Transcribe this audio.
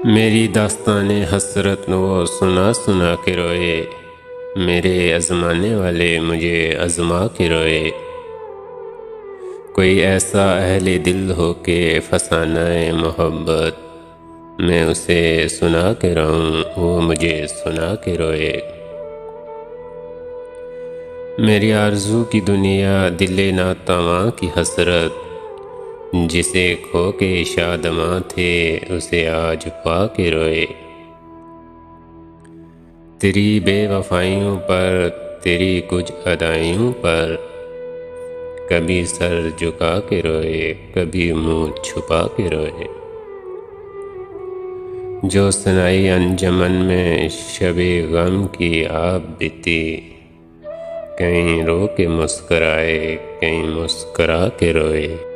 मेरी दास्तान हसरत वो सुना सुना के रोए, मेरे आजमाने वाले मुझे आजमा के रोए। कोई ऐसा अहले दिल हो के फसाना मोहब्बत, मैं उसे सुना के रहूं वो मुझे सुना के रोए। मेरी आरज़ू की दुनिया दिले नातवा की हसरत, जिसे खो के शादमा थे उसे आज पा के रोए। तेरी बेवफाइयों पर, तेरी कुछ अदाइयों पर, कभी सर झुका के रोए, कभी मुंह छुपा के रोए। जो सनाई अंजमन में शबे गम की आप बीती, कहीं रो के मुस्कराए, कहीं मुस्करा के रोए।